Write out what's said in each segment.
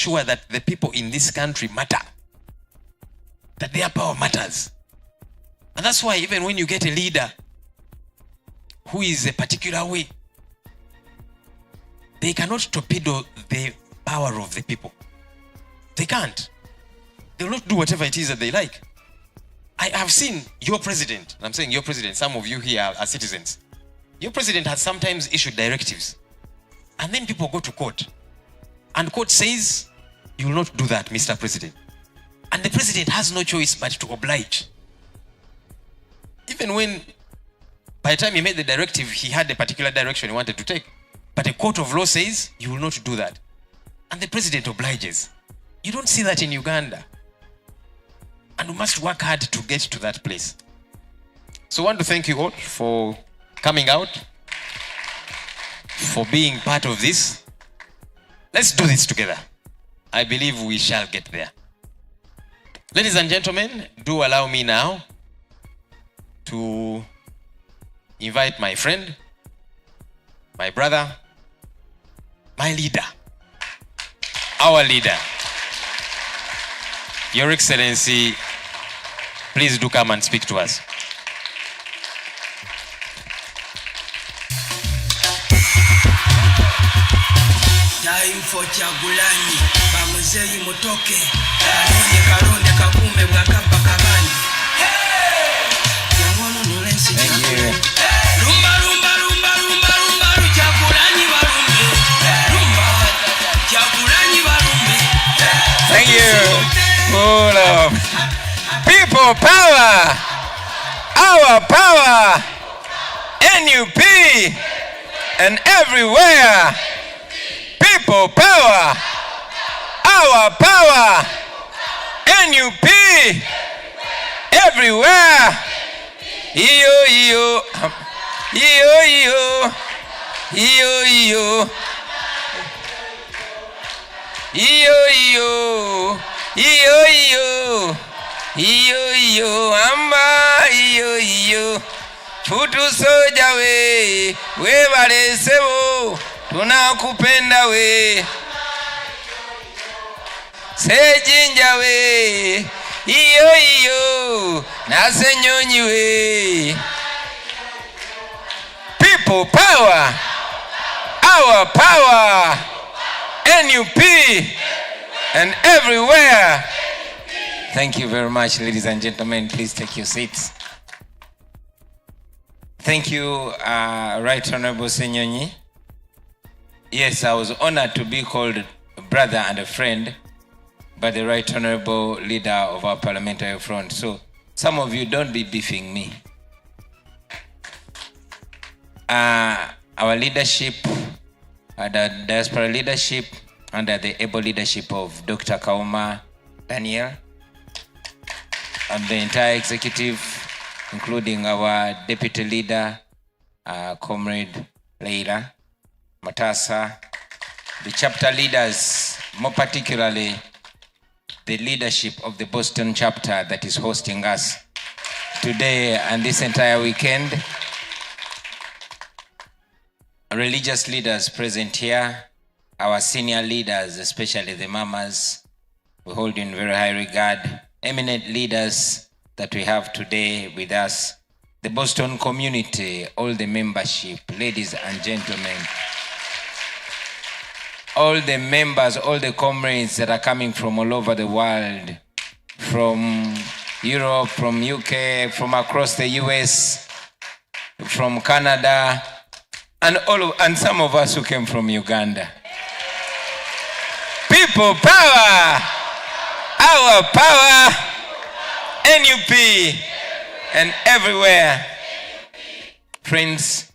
sure that the people in this country matter, that their power matters. And that's why even when you get a leader who is a particular way, they cannot torpedo the power of the people. They can't. They will not do whatever it is that they like. I have seen your president, and I'm saying your president, some of you here are citizens. Your president has sometimes issued directives, and then people go to court, and court says, you will not do that, Mr. President. And the president has no choice but to oblige. Even when, by the time he made the directive, he had a particular direction he wanted to take. But a court of law says, you will not do that. And the president obliges. You don't see that in Uganda. And we must work hard to get to that place. So I want to thank you all for coming out, for being part of this. Let's do this together. I believe we shall get there. Ladies and gentlemen, do allow me now to invite my friend, my brother, my leader, our leader. Your Excellency, please do come and speak to us. Time for Chagulani, Bamuzei Motoke, Kalonde Kakume Wakapa Kabani. Thank you. Rumba, rumba, rumba, rumba, rumba, Chagulani Warumbe. Rumba, Chagulani Warumbe. Thank you. Full of people power, our power, NUP, and everywhere. People power, our power, NUP, everywhere. Iyo, iyo, iyo, iyo, iyo, iyo, iyo, iyo. Iyo iyo, iyo iyo, amba iyo iyo. Futu soja we balesebo, tunakupenda we. Sejinja we, iyo iyo, nasenyonyi we. People power, our power, NUP. And everywhere. Thank you very much, ladies and gentlemen. Please take your seats. Thank you, Right Honorable Senyonyi. Yes, I was honored to be called a brother and a friend by the Right Honorable leader of our parliamentary front. So some of you don't be beefing me. Our leadership, the diaspora leadership, under the able leadership of Dr. Kauma Daniel and the entire executive, including our deputy leader, Comrade Leila Matasa, the chapter leaders, more particularly the leadership of the Boston chapter that is hosting us today and this entire weekend, religious leaders present here, our senior leaders, especially the mamas, we hold in very high regard, eminent leaders that we have today with us, the Boston community, all the membership, ladies and gentlemen, all the members, all the comrades that are coming from all over the world, from Europe, from UK, from across the US, from Canada, and some of us who came from Uganda. People power, our power, NUP, and everywhere. Friends,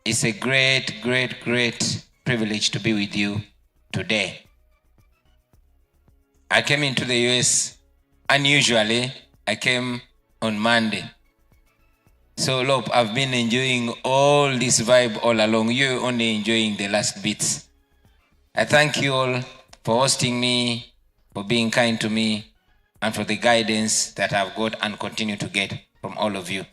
it's a great, great, great privilege to be with you today. I came into the US, unusually, I came on Monday. So, look, I've been enjoying all this vibe all along. You're only enjoying the last bits. I thank you all for hosting me, for being kind to me, and for the guidance that I've got and continue to get from all of you.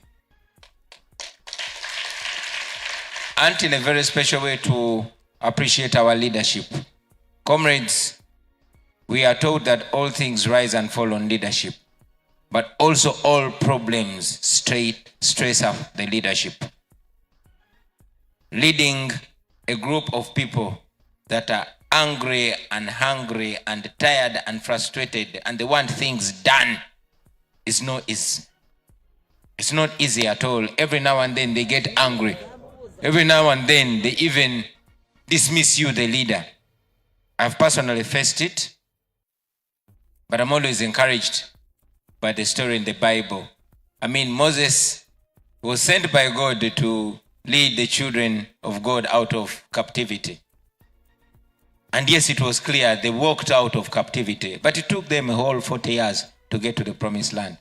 And in a very special way to appreciate our leadership. Comrades, We are told that all things rise and fall on leadership, but also all problems stress up the leadership. Leading a group of people that are angry and hungry and tired and frustrated and they want things done is not easy. It's not easy at all. Every now and then they get angry. Every now and then they even dismiss you, the leader. I've personally faced it, but I'm always encouraged by the story in the Bible. I mean, Moses was sent by God to lead the children of God out of captivity. And yes, it was clear they walked out of captivity, but it took them a whole 40 years to get to the promised land.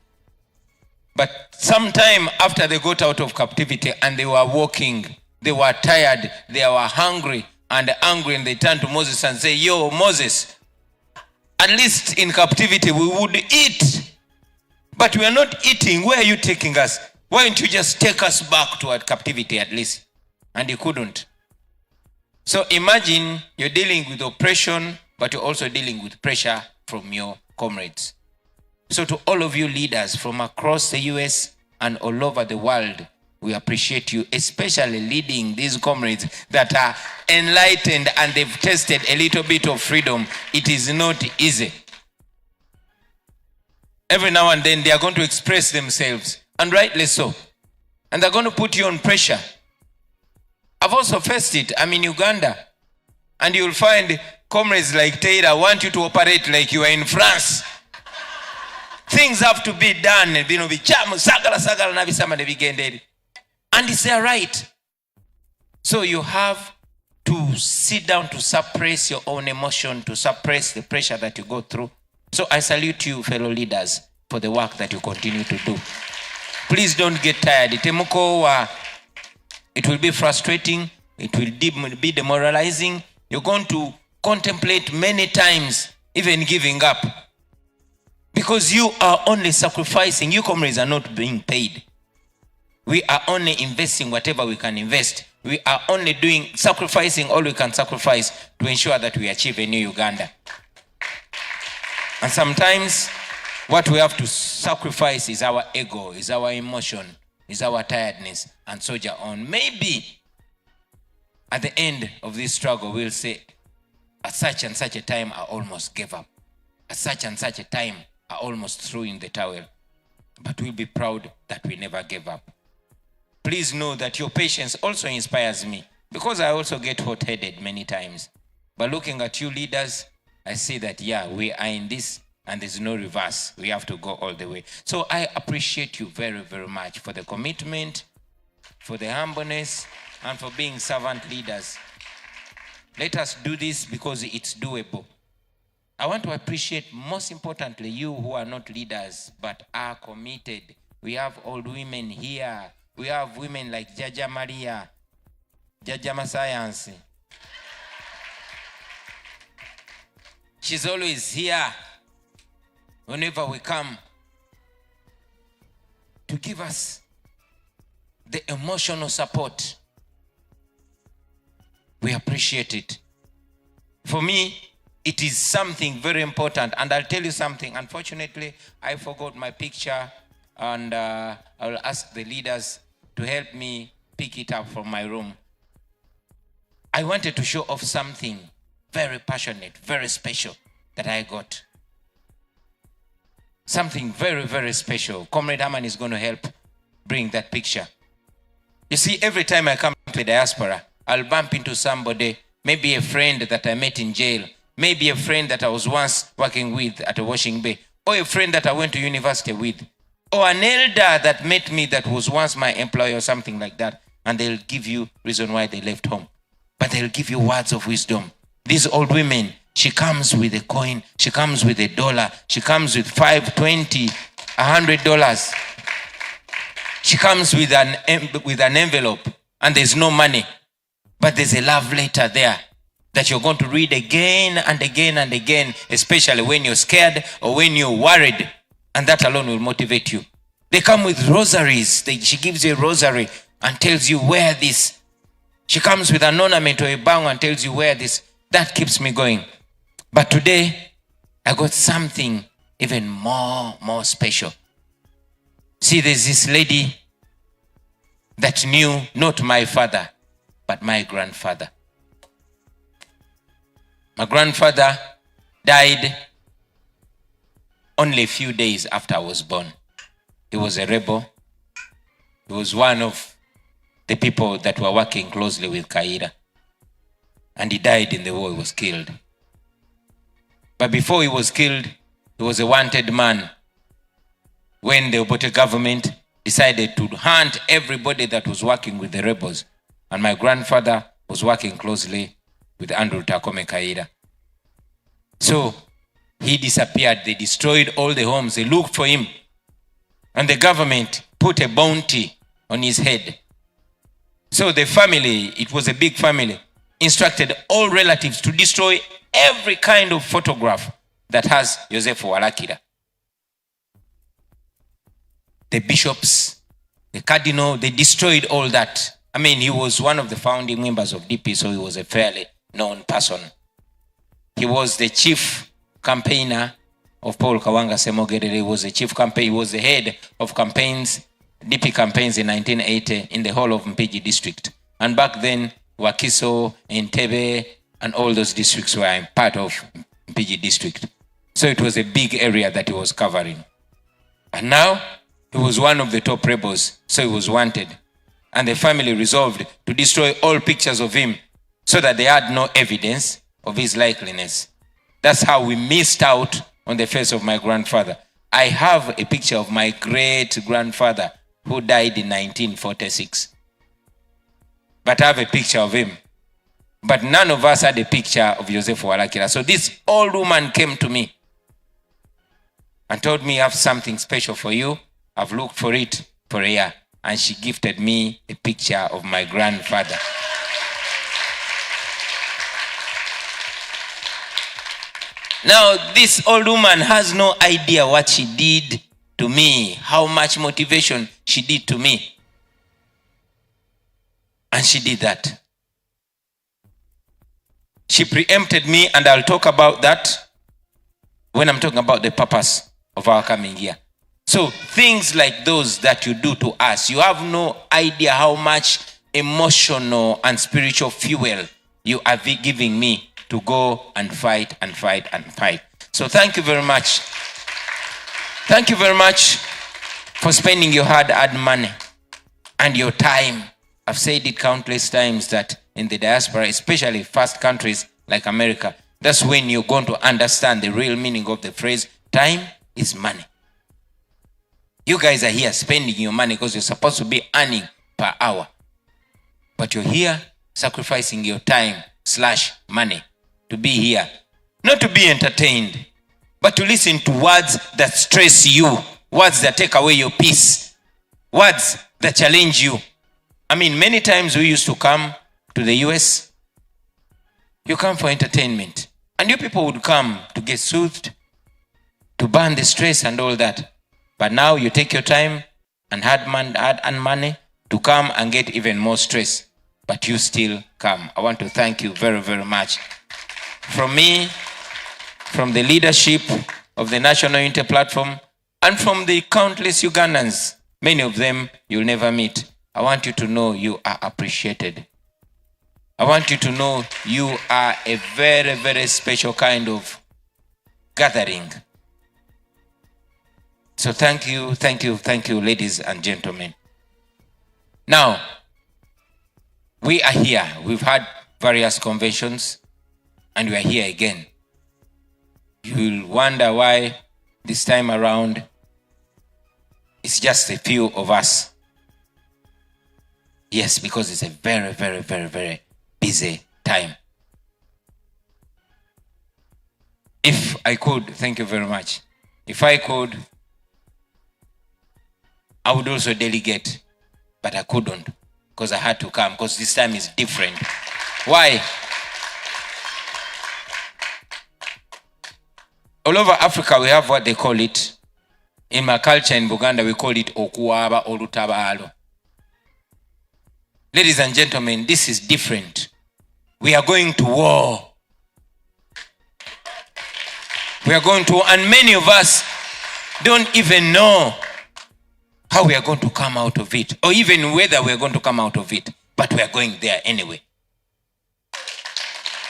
But sometime after they got out of captivity and they were walking, they were tired, they were hungry and angry, and they turned to Moses and say, "Yo, Moses, at least in captivity we would eat, but we are not eating. Where are you taking us? Why don't you just take us back to our captivity at least?" And he couldn't. So imagine you're dealing with oppression, but you're also dealing with pressure from your comrades. So to all of you leaders from across the US and all over the world, we appreciate you, especially leading these comrades that are enlightened and they've tasted a little bit of freedom. It is not easy. Every now and then they are going to express themselves, and rightly so. And they're going to put you on pressure. I've also faced it. I'm in Uganda, and you'll find comrades like Taylor want you to operate like you are in France. Things have to be done. And it's their right. So you have to sit down to suppress your own emotion, to suppress the pressure that you go through. So I salute you, fellow leaders, for the work that you continue to do. Please don't get tired. It will be frustrating. It will be demoralizing. You're going to contemplate many times, even giving up. Because you are only sacrificing. You comrades are not being paid. We are only investing whatever we can invest. We are only sacrificing all we can sacrifice to ensure that we achieve a new Uganda. And sometimes what we have to sacrifice is our ego, is our emotion, is our tiredness, and soldier on. Maybe at the end of this struggle, we'll say, at such and such a time, I almost gave up. At such and such a time, I almost threw in the towel. But we'll be proud that we never gave up. Please know that your patience also inspires me, because I also get hot-headed many times. But looking at you leaders, I see that, yeah, we are in this and there's no reverse. We have to go all the way. So I appreciate you very, very much for the commitment, for the humbleness, and for being servant leaders. Let us do this because it's doable. I want to appreciate, most importantly, you who are not leaders but are committed. We have old women here. We have women like Jaja Maria, Jaja Masayansi. She's always here whenever we come to give us the emotional support. We appreciate it. For me, it is something very important. And I'll tell you something. Unfortunately, I forgot my picture, and I will ask the leaders to help me pick it up from my room. I wanted to show off something very passionate, very special that I got. Something very, very special. Comrade Haman is going to help bring that picture. You see, every time I come to the diaspora, I'll bump into somebody, maybe a friend that I met in jail, maybe a friend that I was once working with at a washing bay, or a friend that I went to university with, or an elder that met me that was once my employer or something like that, and they'll give you reason why they left home. But they'll give you words of wisdom. These old women, she comes with a coin, she comes with $1, she comes with $5, $20, $100. She comes with an envelope, and there's no money, but there's a love letter there that you're going to read again and again and again, especially when you're scared or when you're worried, and that alone will motivate you. They come with rosaries. She gives you a rosary and tells you, wear this. She comes with an ornament or a bang and tells you, wear this. That keeps me going. But today, I got something even more special. See, there's this lady that knew not my father, but my grandfather. My grandfather died only a few days after I was born. He was a rebel. He was one of the people that were working closely with Kaira. And he died in the war. He was killed. But before he was killed, he was a wanted man. When the Obote government decided to hunt everybody that was working with the rebels. And my grandfather was working closely with Andrew Takome Kaira. So he disappeared. They destroyed all the homes. They looked for him. And the government put a bounty on his head. So the family, it was a big family, instructed all relatives to destroy every kind of photograph that has Joseph Walakira. The bishops, the cardinal, they destroyed all that. I mean, he was one of the founding members of DP, so he was a fairly known person. He was the chief campaigner of Paul Kawanga Semogere. He was the chief campaign. He was the head of campaigns, DP campaigns in 1980 in the whole of Mpigi district. And back then, Wakiso, Entebbe, and all those districts were part of Mpigi district. So it was a big area that he was covering. And now, he was one of the top rebels, so he was wanted. And the family resolved to destroy all pictures of him so that they had no evidence of his likeliness. That's how we missed out on the face of my grandfather. I have a picture of my great-grandfather who died in 1946. But I have a picture of him. But none of us had a picture of Joseph Walakira. So this old woman came to me and told me, I have something special for you. I've looked for it for a year. And she gifted me a picture of my grandfather. Now, this old woman has no idea what she did to me, how much motivation she did to me. And she did that. She preempted me, and I'll talk about that when I'm talking about the purpose of our coming here. So things like those that you do to us, you have no idea how much emotional and spiritual fuel you are giving me to go and fight and fight and fight. So thank you very much. Thank you very much for spending your hard-earned money and your time. I've said it countless times that in the diaspora, especially first countries like America, that's when you're going to understand the real meaning of the phrase, time is money. You guys are here spending your money because you're supposed to be earning per hour. But you're here sacrificing your time/money to be here. Not to be entertained, but to listen to words that stress you, words that take away your peace, words that challenge you. I mean, many times we used to come to the US. You come for entertainment. And you people would come to get soothed, to burn the stress and all that. But now you take your time and hard money to come and get even more stress. But you still come. I want to thank you very, very much. From me, from the leadership of the National Unity Platform, and from the countless Ugandans, many of them you'll never meet, I want you to know you are appreciated. I want you to know you are a very, very special kind of gathering. So thank you, ladies and gentlemen. Now, we are here. We've had various conventions, and we are here again. You'll wonder why this time around it's just a few of us. Yes, because it's a very, very, very, very busy time. If I could, thank you very much. If I could, I would also delegate, but I couldn't because I had to come because this time is different. Why? All over Africa, we have what they call it. In my culture in Uganda, we call it okuwaba olutabalo. Ladies and gentlemen, this is different. We are going to war. We are going to, and many of us don't even know how we are going to come out of it, or even whether we are going to come out of it, but we are going there anyway.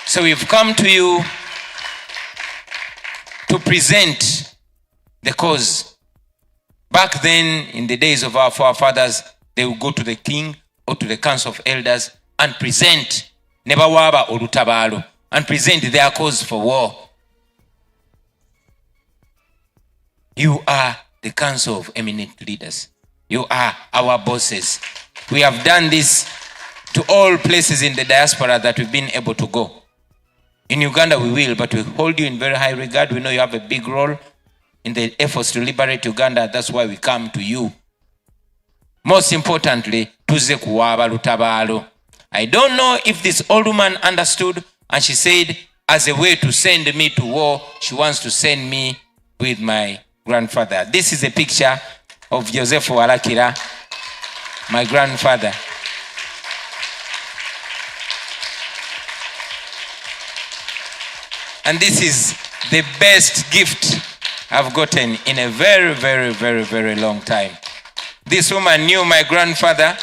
So we've come to you to present the cause. Back then, in the days of our forefathers, they would go to the king or to the council of elders and present nebawaba olutabalo, and present their cause for war. You are the council of eminent leaders. You are our bosses. We have done this to all places in the diaspora that we've been able to go. In Uganda we will, but we hold you in very high regard. We know you have a big role in the efforts to liberate Uganda. That's why we come to you. Most importantly, tuze kuwaba lutabalo. I don't know if this old woman understood, and she said, as a way to send me to war, she wants to send me with my grandfather. This is a picture of Joseph Walakira, my grandfather. And this is the best gift I've gotten in a very, very, very, very long time. This woman knew my grandfather,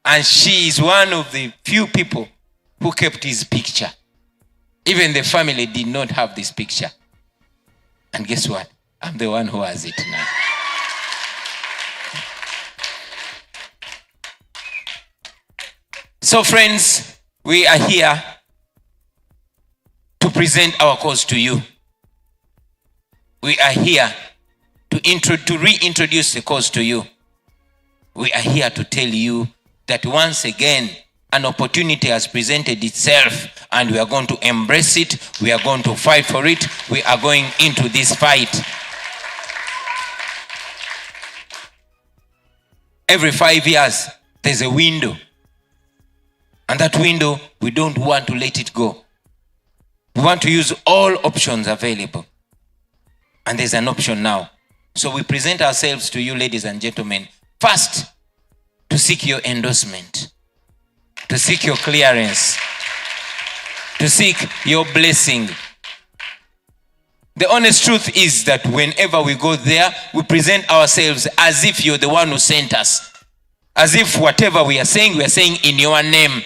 and she is one of the few people who kept his picture. Even the family did not have this picture. And guess what? I'm the one who has it now. So friends, we are here to present our cause to you. We are here to reintroduce the cause to you. We are here to tell you that once again, an opportunity has presented itself, and we are going to embrace it. We are going to fight for it. We are going into this fight. Every 5 years, there's a window. And that window, we don't want to let it go. We want to use all options available. And there's an option now. So we present ourselves to you, ladies and gentlemen, first, to seek your endorsement, to seek your clearance, to seek your blessing. The honest truth is that whenever we go there, we present ourselves as if you're the one who sent us. As if whatever we are saying in your name.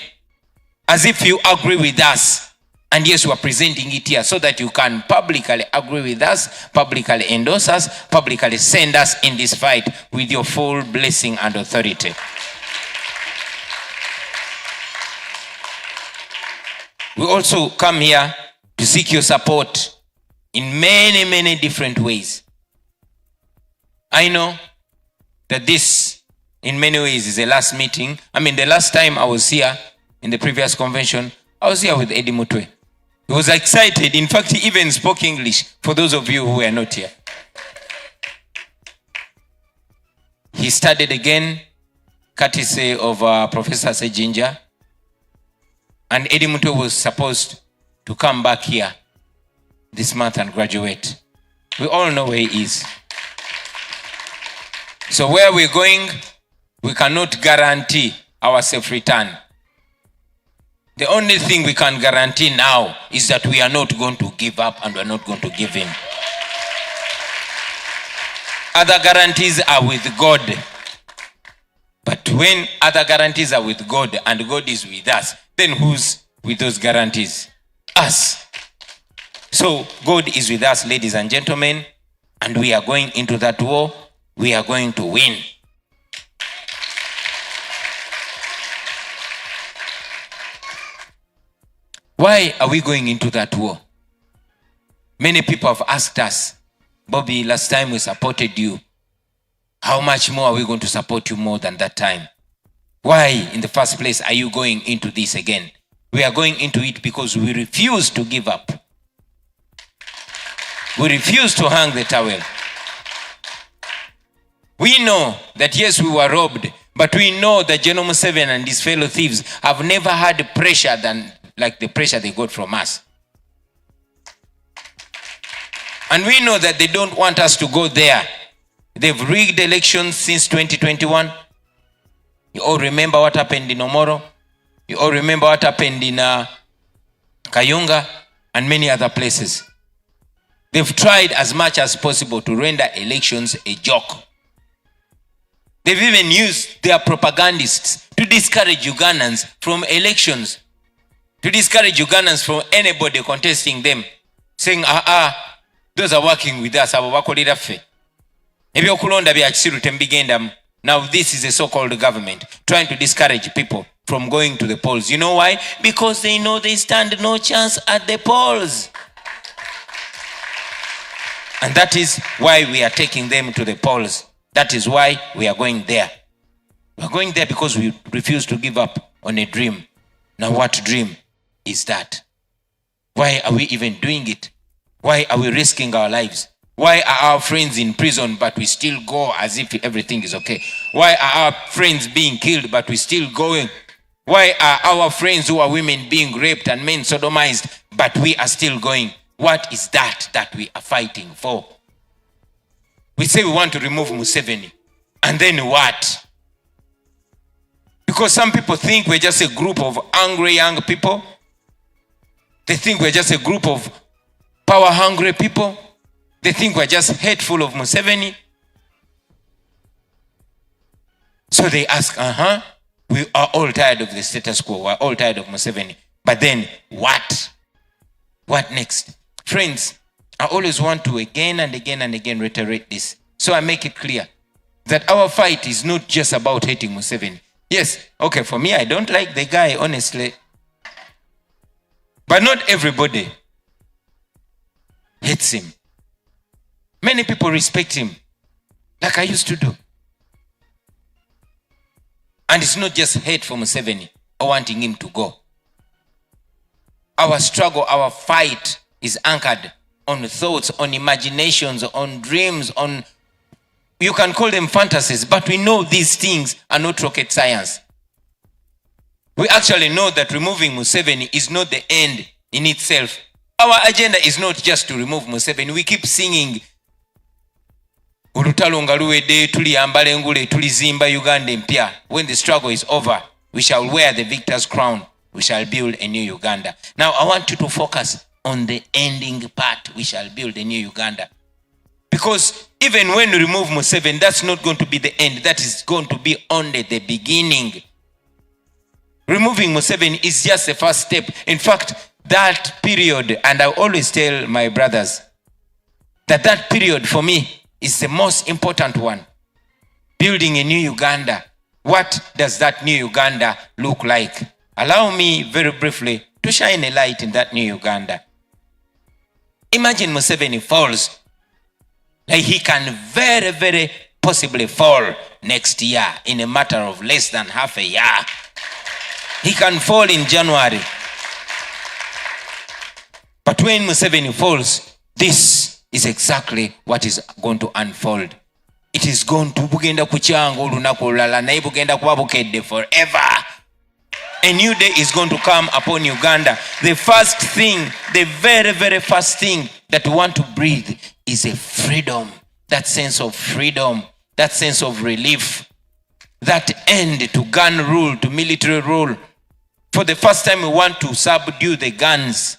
As if you agree with us. And yes, we are presenting it here so that you can publicly agree with us, publicly endorse us, publicly send us in this fight with your full blessing and authority. We also come here to seek your support in many, many different ways. I know that this, in many ways, is the last meeting. The last time I was here in the previous convention, I was here with Eddie Mutwe. He was excited. In fact, he even spoke English, for those of you who are not here. He started again, courtesy of Professor Sejinja. And Eddie Mutwe was supposed to come back here this month and graduate. We all know where he is. So where we're going, we cannot guarantee our safe return. The only thing we can guarantee now is that we are not going to give up, and we are not going to give in. Other guarantees are with God. But when other guarantees are with God and God is with us, then who's with those guarantees? Us. So God is with us, ladies and gentlemen, and we are going into that war. We are going to win. Why are we going into that war? Many people have asked us, Bobi, last time we supported you. How much more are we going to support you more than that time? Why, in the first place, are you going into this again? We are going into it because we refuse to give up. We refuse to hang the towel. We know that yes, we were robbed, but we know that General Museveni and his fellow thieves have never had pressure like the pressure they got from us. And we know that they don't want us to go there. They've rigged elections since 2021. You all remember what happened in Omoro. You all remember what happened in Kayunga and many other places. They've tried as much as possible to render elections a joke. They've even used their propagandists to discourage Ugandans from elections, to discourage Ugandans from anybody contesting them, saying, those are working with us. Now this is a so-called government trying to discourage people from going to the polls. You know why? Because they know they stand no chance at the polls. And that is why we are taking them to the polls. That is why we are going there. We are going there because we refuse to give up on a dream. Now what dream is that? Why are we even doing it? Why are we risking our lives? Why are our friends in prison but we still go as if everything is okay? Why are our friends being killed but we still going? Why are our friends who are women being raped and men sodomized but we are still going? What is that we are fighting for? We say we want to remove Museveni. And then what? Because some people think we're just a group of angry young people. They think we're just a group of power-hungry people. They think we're just hateful of Museveni. So they ask, we are all tired of the status quo. We're all tired of Museveni. But then what? What next? Friends, I always want to again and again and again reiterate this. So I make it clear that our fight is not just about hating Museveni. Yes, okay, for me, I don't like the guy, honestly. But not everybody hates him. Many people respect him, like I used to do. And it's not just hate for Museveni or wanting him to go. Our struggle, our fight is anchored on thoughts, on imaginations, on dreams, on, you can call them fantasies, but we know these things are not rocket science. We actually know that removing Museveni is not the end in itself. Our agenda is not just to remove Museveni. We keep singing, Olutalo nga luwedde tuliyambala engule tulizimba Uganda empya. When the struggle is over, we shall wear the victor's crown. We shall build a new Uganda. Now I want you to focus on the ending part. We shall build a new Uganda. Because even when we remove Museveni, that's not going to be the end. That is going to be only the beginning. Removing Museveni is just the first step. In fact, that period, and I always tell my brothers, that period for me is the most important one. Building a new Uganda. What does that new Uganda look like? Allow me very briefly to shine a light in that new Uganda. Imagine Museveni falls. Like he can very, very possibly fall next year in a matter of less than half a year. He can fall in January. But when Museveni falls, this is exactly what is going to unfold. It is going to bugenda kuchanga olunaku olulala naye bugenda kuba bukedde forever. A new day is going to come upon Uganda. The first thing, the very, very first thing that we want to breathe is a freedom. That sense of freedom, that sense of relief, that end to gun rule, to military rule. For the first time, we want to subdue the guns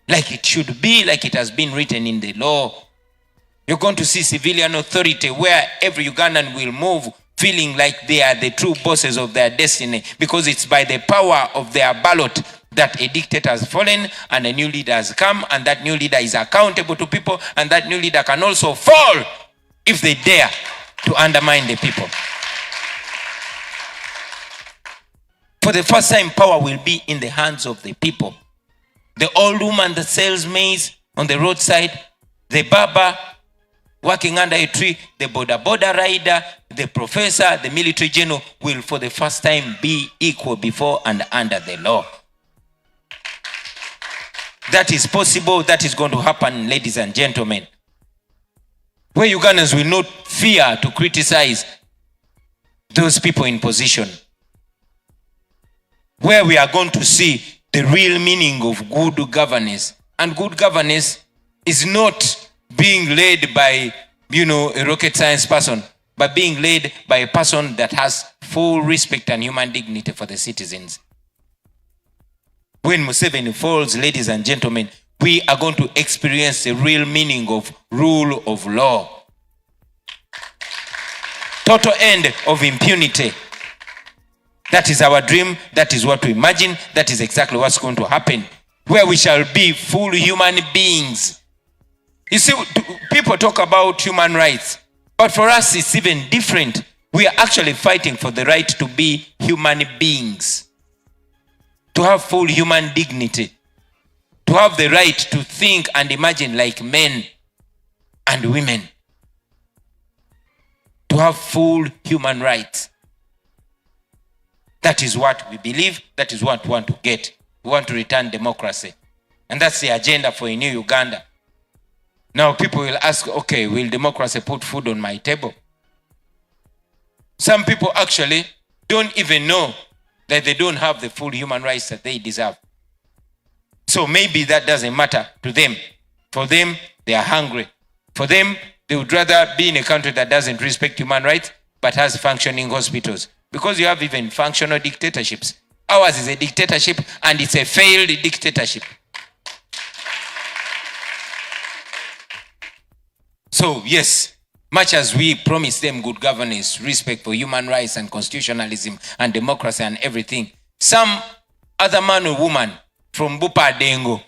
like it should be, like it has been written in the law. You're going to see civilian authority where every Ugandan will move feeling like they are the true bosses of their destiny, because it's by the power of their ballot that a dictator has fallen and a new leader has come, and that new leader is accountable to people, and that new leader can also fall if they dare to undermine the people. For the first time, power will be in the hands of the people. The old woman that sells maize on the roadside, the barber working under a tree, the border rider, the professor, the military general will for the first time be equal before and under the law. That is possible. That is going to happen, ladies and gentlemen. Where Ugandans will not fear to criticize those people in position. Where we are going to see the real meaning of good governance. And good governance is not being led by, a rocket science person, but being led by a person that has full respect and human dignity for the citizens. When Museveni falls, ladies and gentlemen, we are going to experience the real meaning of rule of law. Total end of impunity. That is our dream. That is what we imagine. That is exactly what's going to happen, where we shall be full human beings. You see, people talk about human rights, but for us it's even different. We are actually fighting for the right to be human beings, to have full human dignity, to have the right to think and imagine like men and women, to have full human rights. That is what we believe. That is what we want to get. We want to return democracy. And that's the agenda for a new Uganda. Now people will ask, okay, will democracy put food on my table? Some people actually don't even know that they don't have the full human rights that they deserve. So maybe that doesn't matter to them. For them, they are hungry. For them, they would rather be in a country that doesn't respect human rights but has functioning hospitals. Because you have even functional dictatorships. Ours is a dictatorship, and it's a failed dictatorship. So yes, much as we promise them good governance, respect for human rights and constitutionalism and democracy and everything, some other man or woman from Bupa Dengo